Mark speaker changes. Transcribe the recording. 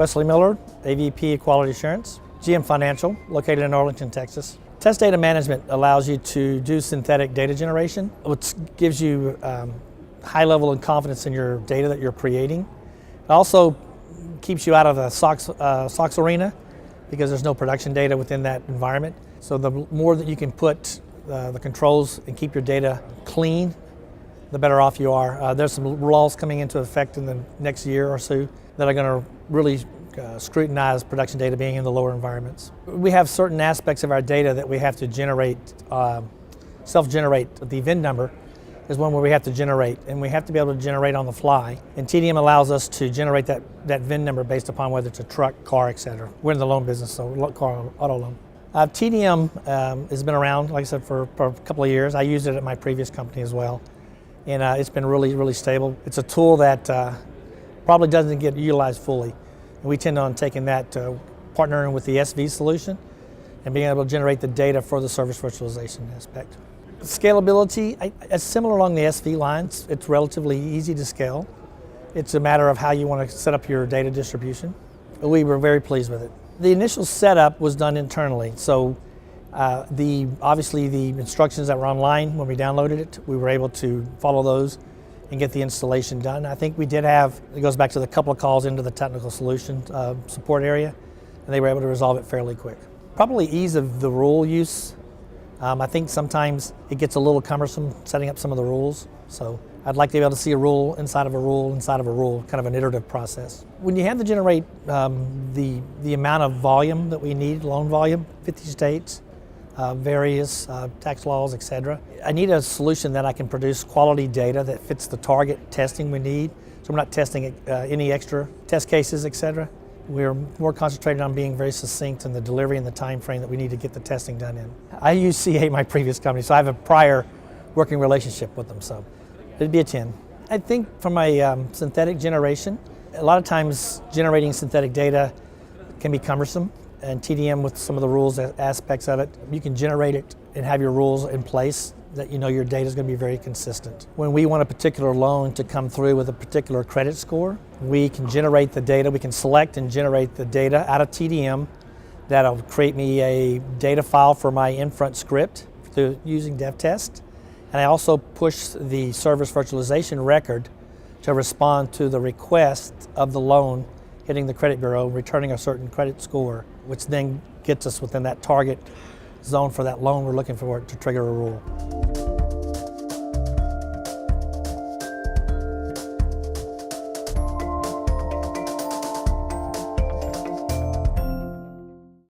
Speaker 1: Wesley Miller, AVP Quality Assurance, GM Financial, located in Arlington, Texas. Test data management allows you to do synthetic data generation, which gives you high level of confidence in your data that you're creating. It also keeps you out of the SOX arena because there's no production data within that environment. So the more that you can put the controls and keep your data clean, the better off you are. There's some laws coming into effect in the next year or so that are going to really scrutinize production data being in the lower environments. We have certain aspects of our data that we have to generate, self-generate. The VIN number is one where we have to generate, and we have to be able to generate on the fly. And TDM allows us to generate that VIN number based upon whether it's a truck, car, etc. We're in the loan business, so car, auto loan. TDM has been around, like I said, for a couple of years. I used it at my previous company as well, and it's been really, really stable. It's a tool that probably doesn't get utilized fully. And we tend on taking that, partnering with the SV solution and being able to generate the data for the service virtualization aspect. Scalability, it's similar along the SV lines. It's relatively easy to scale. It's a matter of how you want to set up your data distribution. We were very pleased with it. The initial setup was done internally, so obviously the instructions that were online when we downloaded it, we were able to follow those and get the installation done. I think we did have, it goes back to the couple of calls into the technical solution support area, and they were able to resolve it fairly quick. Probably ease of the rule use. I think sometimes it gets a little cumbersome setting up some of the rules, so I'd like to be able to see a rule inside of a rule inside of a rule, kind of an iterative process. When you have to generate the amount of volume that we need, loan volume, 50 states, various tax laws, etc. I need a solution that I can produce quality data that fits the target testing we need, so we're not testing any extra test cases, etc. We're more concentrated on being very succinct in the delivery and the time frame that we need to get the testing done in. I use CA my previous company, so I have a prior working relationship with them, so it'd be a 10. I think from a synthetic generation, a lot of times generating synthetic data can be cumbersome, and TDM with some of the rules aspects of it, you can generate it and have your rules in place that you know your data is going to be very consistent. When we want a particular loan to come through with a particular credit score, we can generate the data, we can select and generate the data out of TDM. That'll create me a data file for my in-front script using DevTest. And I also push the service virtualization record to respond to the request of the loan hitting the credit bureau, returning a certain credit score, which then gets us within that target zone for that loan we're looking for to trigger a rule.